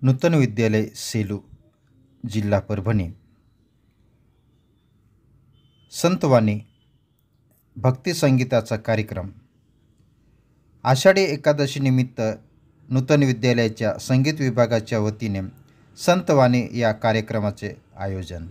नूतन विद्यालय सेलू, जिल्हा परभणी। संतवाणी भक्ती संगीताचा कार्यक्रम। आषाढी एकादशी निमित्त नूतन विद्यालयाच्या संगीत विभागाच्या वतीने संतवाणी या कार्यक्रमाचे आयोजन।